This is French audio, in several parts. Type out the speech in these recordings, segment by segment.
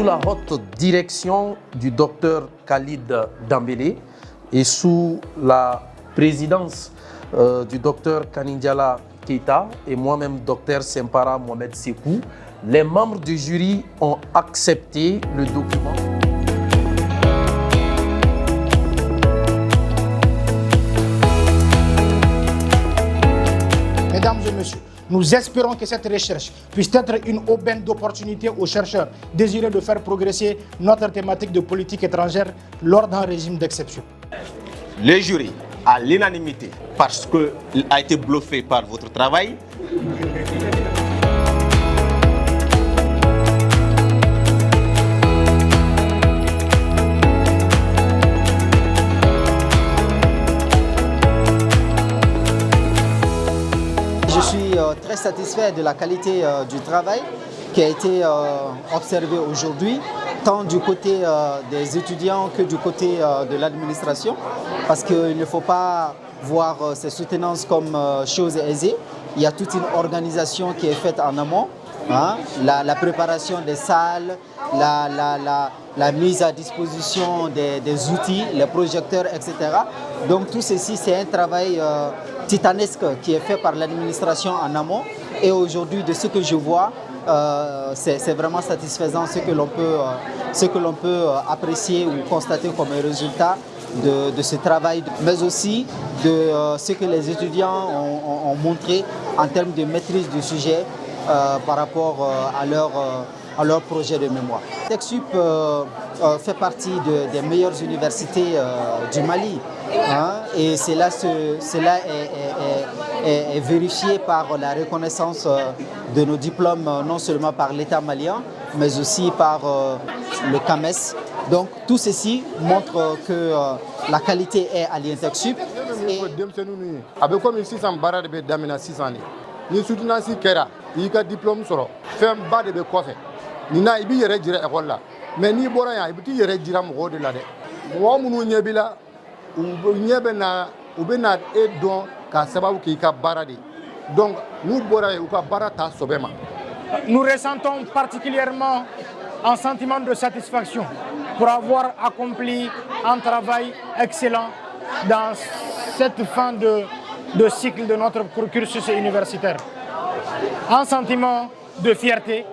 la haute direction du docteur Khalid Dambélé et sous la présidence du docteur Kanindjala Keita et moi-même, docteur Sempara Mohamed Sekou, les membres du jury ont accepté le document. Mesdames et messieurs, nous espérons que cette recherche puisse être une aubaine d'opportunité aux chercheurs désireux de faire progresser notre thématique de politique étrangère lors d'un régime d'exception. Le jury, à l'unanimité, parce qu'il a été bluffé par votre travail, je suis très satisfait de la qualité du travail qui a été observé aujourd'hui, tant du côté des étudiants que du côté de l'administration, parce qu'il ne faut pas voir ces soutenances comme chose aisée. Il y a toute une organisation qui est faite en amont, hein, la préparation des salles, la mise à disposition des outils, les projecteurs, etc. Donc tout ceci, c'est un travail titanesque qui est fait par l'administration en amont. Et aujourd'hui, de ce que je vois, c'est vraiment satisfaisant ce que l'on peut apprécier ou constater comme un résultat de ce travail, mais aussi de ce que les étudiants ont montré en termes de maîtrise du sujet par rapport à leur projet de mémoire. TechSup fait partie des meilleures universités du Mali, hein, et cela est vérifié par la reconnaissance de nos diplômes, non seulement par l'État malien, mais aussi par le CAMES. Donc tout ceci montre que la qualité est à l'INTechSup. Nina ibi yere jira école la mais ni bora ya ibi yere jira mo de la de mo munu nyebila u nyebena u bena e don ka sababu ki ka barade donc nous bora u ka barata sobema. Nous ressentons particulièrement un sentiment de satisfaction pour avoir accompli un travail excellent dans cette fin de cycle de notre cursus universitaire. Un sentiment de fierté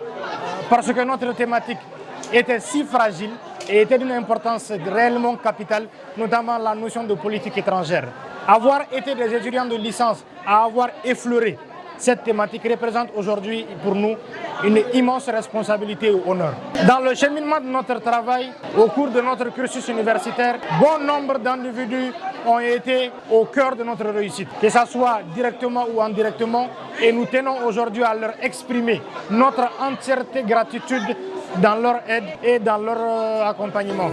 parce que notre thématique était si fragile et était d'une importance réellement capitale, notamment la notion de politique étrangère. Avoir été des étudiants de licence à avoir effleuré cette thématique représente aujourd'hui pour nous une immense responsabilité et honneur. Dans le cheminement de notre travail, au cours de notre cursus universitaire, bon nombre d'individus ont été au cœur de notre réussite, que ce soit directement ou indirectement, et nous tenons aujourd'hui à leur exprimer notre entière gratitude dans leur aide et dans leur accompagnement.